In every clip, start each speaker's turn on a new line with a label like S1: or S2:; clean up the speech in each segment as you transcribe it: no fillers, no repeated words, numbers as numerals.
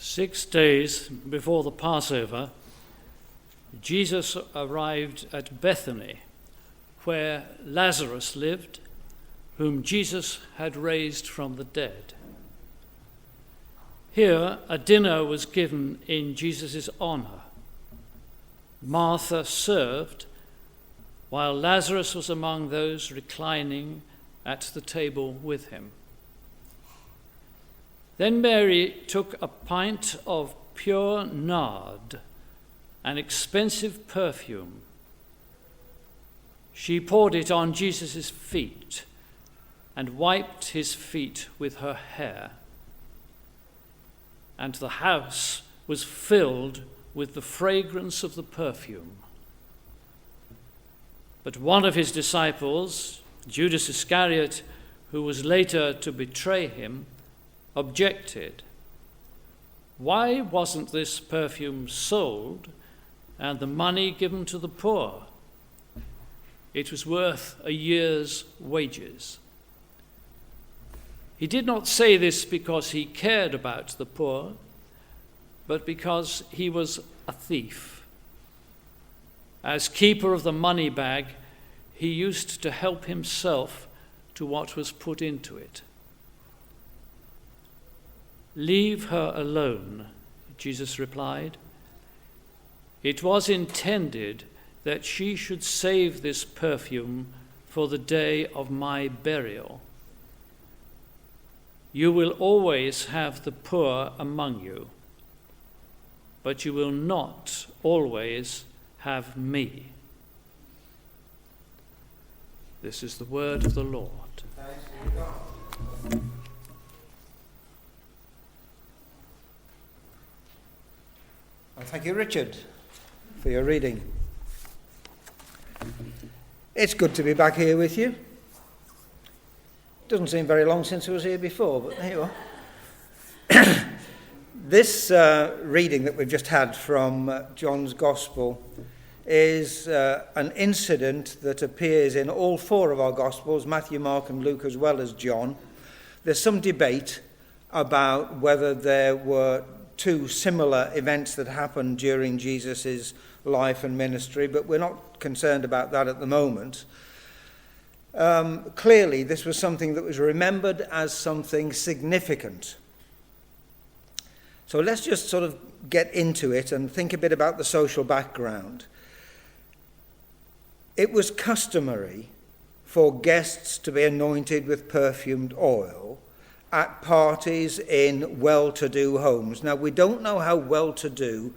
S1: 6 days before the Passover, Jesus arrived at Bethany, where Lazarus lived, whom Jesus had raised from the dead. Here, a dinner was given in Jesus' honor. Martha served, while Lazarus was among those reclining at the table with him. Then Mary took a pint of pure nard, an expensive perfume. She poured it on Jesus' feet and wiped his feet with her hair. And the house was filled with the fragrance of the perfume. But one of his disciples, Judas Iscariot, who was later to betray him, objected. Why wasn't this perfume sold and the money given to the poor? It was worth a year's wages. He did not say this because he cared about the poor, but because he was a thief. As keeper of the money bag, he used to help himself to what was put into it. "Leave her alone," Jesus replied. "It was intended that she should save this perfume for the day of my burial. You will always have the poor among you, but you will not always have me." This is the word of the Lord.
S2: Thanks be to God. Well, thank you, Richard, for your reading. It's good to be back here with you. Doesn't seem very long since I was here before, but there you are. This reading that we've just had from John's Gospel is an incident that appears in all four of our Gospels, Matthew, Mark and Luke, as well as John. There's some debate about whether there were two similar events that happened during Jesus' life and ministry, but we're not concerned about that at the moment. Clearly, this was something that was remembered as something significant. So let's just sort of get into it and think a bit about the social background. It was customary for guests to be anointed with perfumed oil at parties in well-to-do homes. Now, we don't know how well-to-do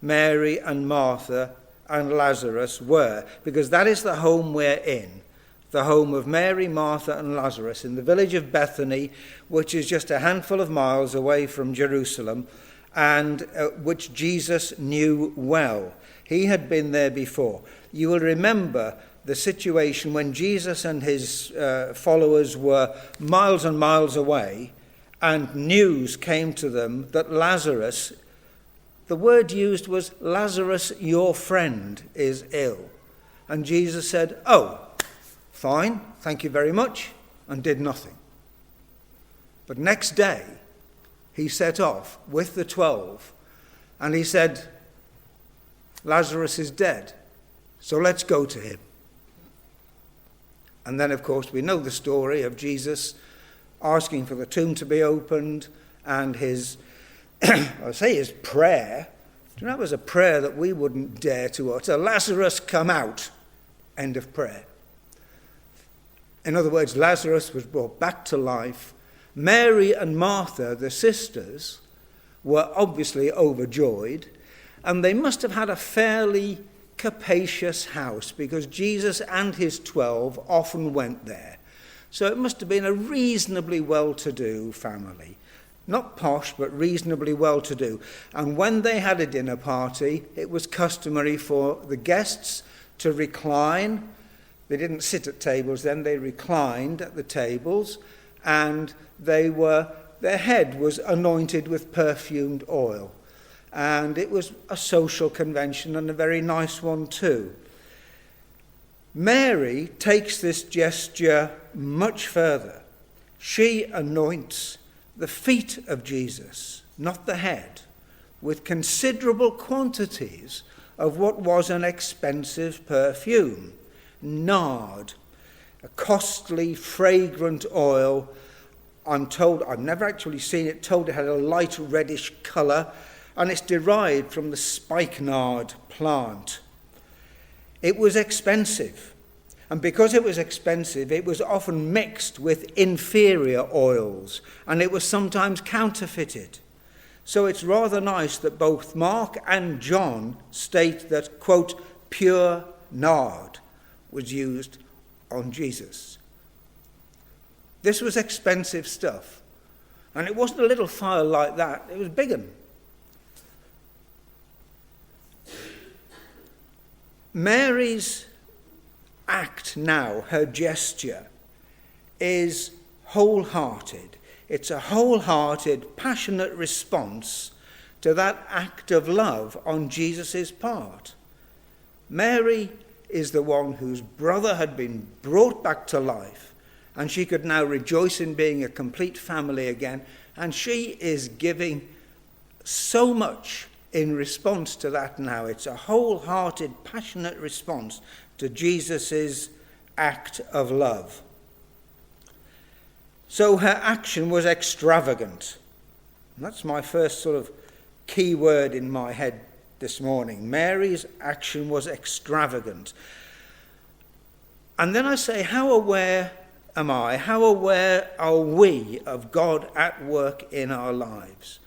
S2: Mary and Martha and Lazarus were, because that is the home we're in, the home of Mary, Martha and Lazarus in the village of Bethany, which is just a handful of miles away from Jerusalem, and which Jesus knew well. He had been there before. You will remember the situation when Jesus and his followers were miles and miles away, and news came to them that Lazarus, the word used was, "Lazarus, your friend, is ill." And Jesus said, "Oh, fine, thank you very much," and did nothing. But next day, he set off with the 12, and he said, "Lazarus is dead, so let's go to him." And then, of course, we know the story of Jesus asking for the tomb to be opened, and his, his prayer. Do you know, that was a prayer that we wouldn't dare to utter. "Lazarus, come out." End of prayer. In other words, Lazarus was brought back to life. Mary and Martha, the sisters, were obviously overjoyed, and they must have had a fairly capacious house, because Jesus and his 12 often went there. So it must have been a reasonably well-to-do family. Not posh, but reasonably well-to-do. And when they had a dinner party, it was customary for the guests to recline. They didn't sit at tables then, they reclined at the tables, and their head was anointed with perfumed oil. And it was a social convention, and a very nice one too. Mary takes this gesture much further. She anoints the feet of Jesus, not the head. with considerable quantities of what was an expensive perfume, nard, a costly, fragrant oil. I'm told, I've never actually seen it, told it had a light reddish colour, and it's derived from the spikenard plant. It was expensive, and because it was expensive, it was often mixed with inferior oils, and it was sometimes counterfeited. So it's rather nice that both Mark and John state that, quote, pure nard was used on Jesus. This was expensive stuff. And it wasn't a little phial like that, it was big 'un. Mary's act now, her gesture, is wholehearted. It's a wholehearted, passionate response to that act of love on Jesus' part. Mary is the one whose brother had been brought back to life, and she could now rejoice in being a complete family again, and she is giving so much in response to that now. It's a wholehearted, passionate response to Jesus' act of love. So her action was extravagant. And that's my first sort of key word in my head this morning. Mary's action was extravagant. And then I say, how aware am I? How aware are we of God at work in our lives?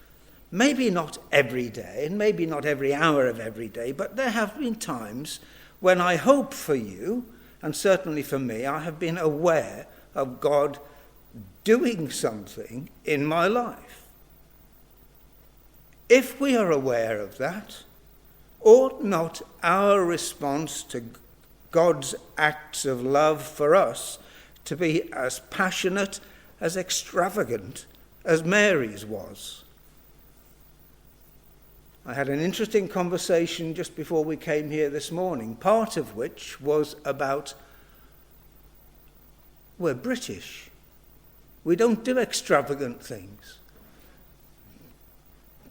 S2: Maybe not every day, and maybe not every hour of every day, but there have been times when I hope for you, and certainly for me, I have been aware of God doing something in my life. If we are aware of that, ought not our response to God's acts of love for us to be as passionate, as extravagant as Mary's was? I had an interesting conversation just before we came here this morning, part of which was about, we're British. We don't do extravagant things.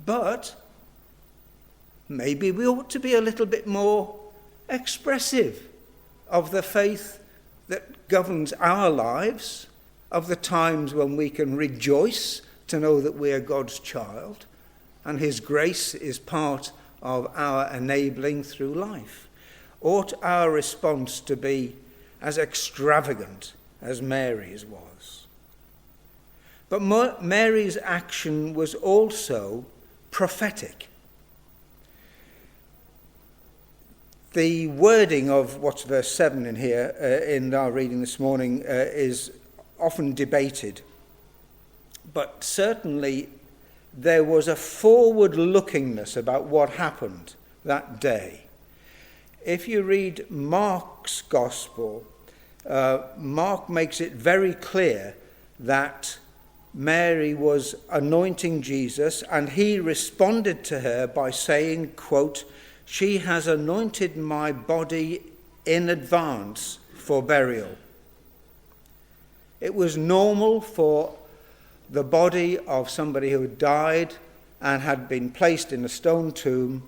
S2: But maybe we ought to be a little bit more expressive of the faith that governs our lives, of the times when we can rejoice to know that we are God's child, and his grace is part of our enabling through life. Ought our response to be as extravagant as Mary's was? But Mary's action was also prophetic. The wording of what's verse 7 in here, in our reading this morning, is often debated. But certainly there was a forward-lookingness about what happened that day. If you read Mark's Gospel, Mark makes it very clear that Mary was anointing Jesus, and he responded to her by saying, quote, she has anointed my body in advance for burial. It was normal for the body of somebody who had died and had been placed in a stone tomb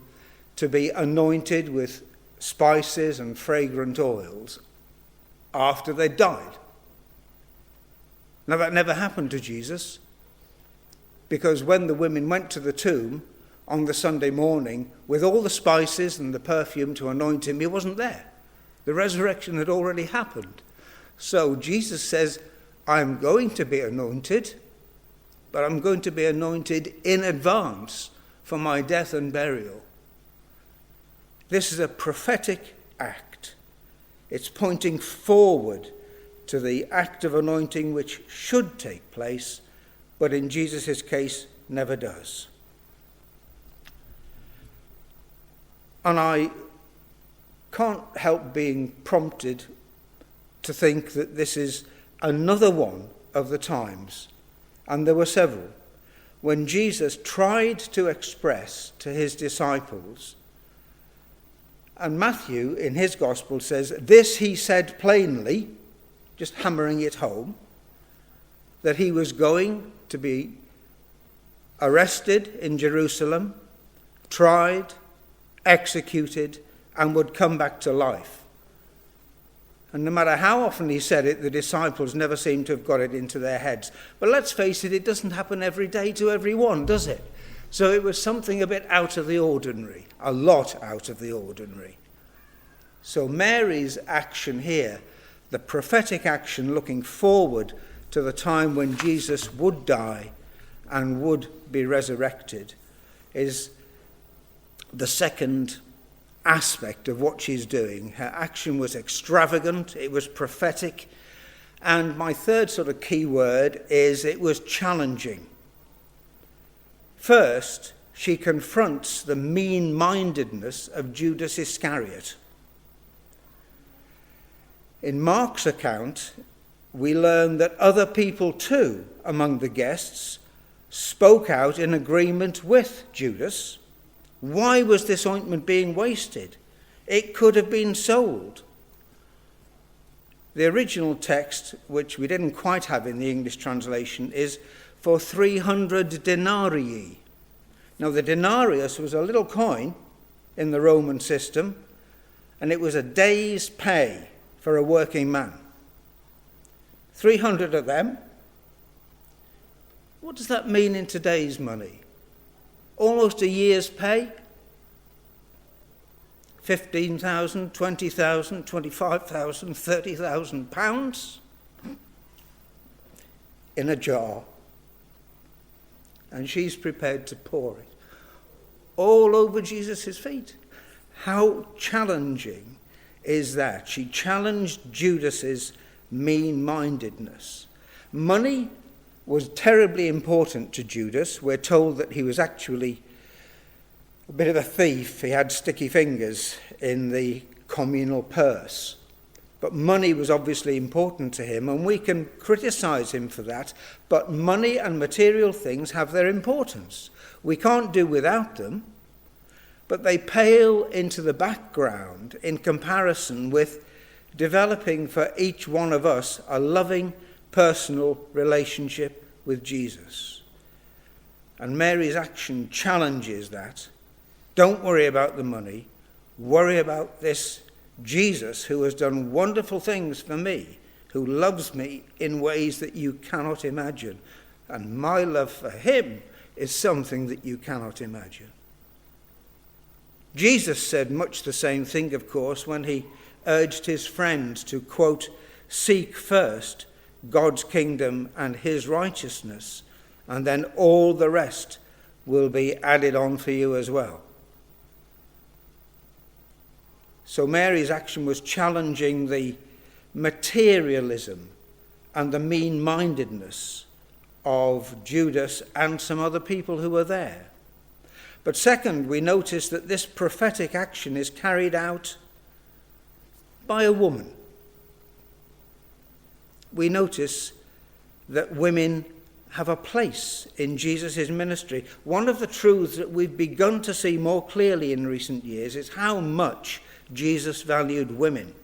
S2: to be anointed with spices and fragrant oils after they died. Now that never happened to Jesus, because when the women went to the tomb on the Sunday morning with all the spices and the perfume to anoint him, he wasn't there. The resurrection had already happened. So Jesus says, I'm going to be anointed, but I'm going to be anointed in advance for my death and burial. This is a prophetic act. It's pointing forward to the act of anointing which should take place, but in Jesus' case never does. And I can't help being prompted to think that this is another one of the times, and there were several, when Jesus tried to express to his disciples, and Matthew in his gospel says, this he said plainly, just hammering it home, that he was going to be arrested in Jerusalem, tried, executed, and would come back to life. And no matter how often he said it, the disciples never seemed to have got it into their heads. But let's face it, it doesn't happen every day to everyone, does it? So it was something a bit out of the ordinary, a lot out of the ordinary. So Mary's action here, the prophetic action looking forward to the time when Jesus would die and would be resurrected, is the second aspect of what she's doing. Her action was extravagant, it was prophetic, and my third sort of key word is it was challenging. First, she confronts the mean-mindedness of Judas Iscariot. In Mark's account, we learn that other people too, among the guests, spoke out in agreement with Judas. Why was this ointment being wasted? It could have been sold. The original text, which we didn't quite have in the English translation, is for 300 denarii. Now, the denarius was a little coin in the Roman system, and it was a day's pay for a working man. 300 of them. What does that mean in today's money? Almost a year's pay? 15,000, 20,000, 25,000, 30,000 pounds in a jar. And she's prepared to pour it all over Jesus' feet. How challenging is that? She challenged Judas's mean-mindedness. Money was terribly important to Judas. We're told that he was actually a bit of a thief. He had sticky fingers in the communal purse. But money was obviously important to him, and we can criticize him for that. But money and material things have their importance. We can't do without them, but they pale into the background in comparison with developing for each one of us a loving, personal relationship with Jesus. And Mary's action challenges that. Don't worry about the money. Worry about this Jesus who has done wonderful things for me, who loves me in ways that you cannot imagine. And my love for him is something that you cannot imagine. Jesus said much the same thing, of course, when he urged his friends to, quote, seek first God's kingdom and his righteousness, and then all the rest will be added on for you as well. So Mary's action was challenging the materialism and the mean-mindedness of Judas and some other people who were there. But second, we notice that this prophetic action is carried out by a woman. We notice that women have a place in Jesus' ministry. One of the truths that we've begun to see more clearly in recent years is how much Jesus valued women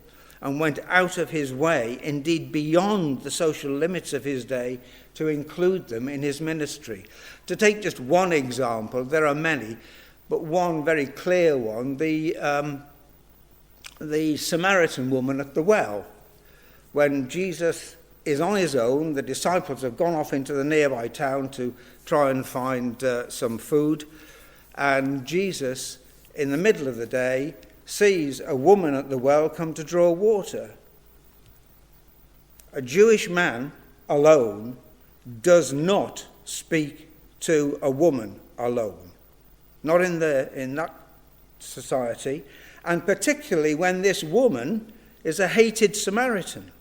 S2: and went out of his way, indeed beyond the social limits of his day, to include them in his ministry. To take just one example, there are many, but one very clear one, the Samaritan woman at the well. When Jesus is on his own, the disciples have gone off into the nearby town to try and find some food, and Jesus, in the middle of the day, sees a woman at the well come to draw water. A Jewish man alone does not speak to a woman alone. Not in that society, and particularly when this woman is a hated Samaritan.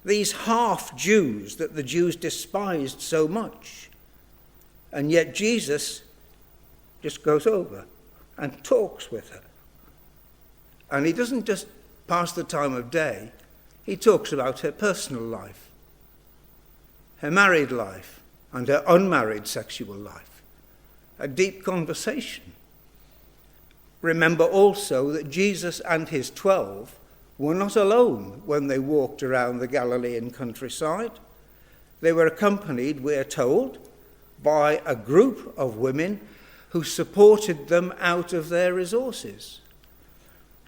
S2: These half-Jews that the Jews despised so much. And yet Jesus just goes over and talks with her. And he doesn't just pass the time of day, he talks about her personal life, her married life, and her unmarried sexual life. A deep conversation. Remember also that Jesus and his 12 were not alone when they walked around the Galilean countryside. They were accompanied, we are told, by a group of women who supported them out of their resources.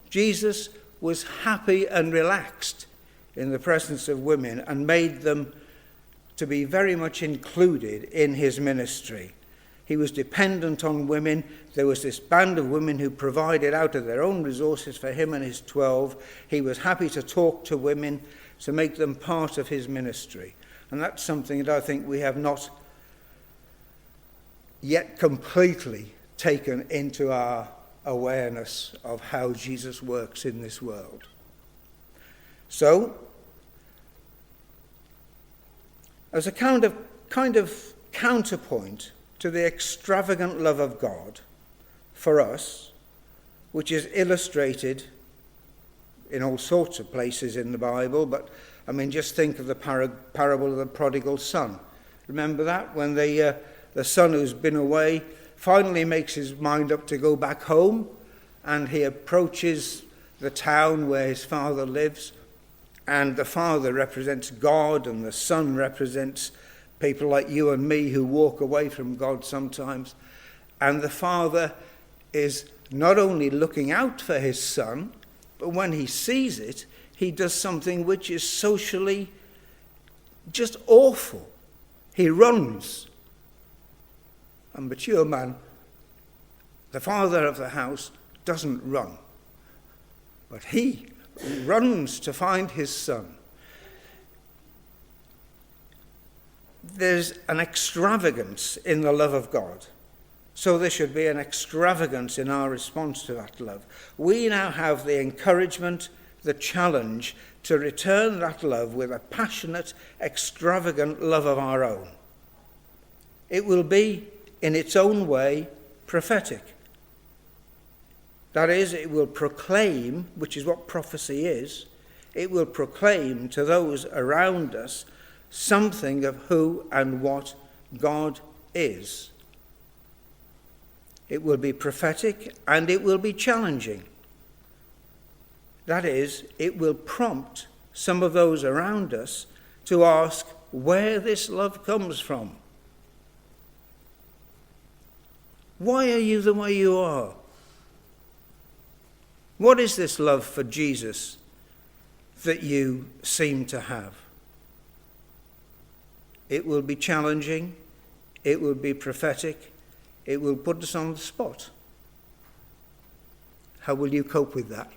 S2: Jesus was happy and relaxed in the presence of women and made them to be very much included in his ministry. He was dependent on women. There was this band of women who provided out of their own resources for him and his 12. He was happy to talk to women, to make them part of his ministry. And that's something that I think we have not yet completely taken into our awareness of how Jesus works in this world. So, as a kind of counterpoint to the extravagant love of God for us, which is illustrated in all sorts of places in the Bible, but just think of the parable of the prodigal son. Remember that? When the son who's been away finally makes his mind up to go back home, and he approaches the town where his father lives, and the father represents God, and the son represents people like you and me who walk away from God sometimes. And the father is not only looking out for his son, but when he sees it, he does something which is socially just awful. He runs. A mature man, the father of the house, doesn't run, but he runs to find his son. There's an extravagance in the love of God, so there should be an extravagance in our response to that love. We now have the encouragement, the challenge to return that love with a passionate, extravagant love of our own. It will be, in its own way, prophetic. That is, it will proclaim, which is what prophecy is, it will proclaim to those around us something of who and what God is. It will be prophetic and it will be challenging. That is, it will prompt some of those around us to ask where this love comes from. Why are you the way you are? What is this love for Jesus that you seem to have? It will be challenging. It will be prophetic. It will put us on the spot. How will you cope with that?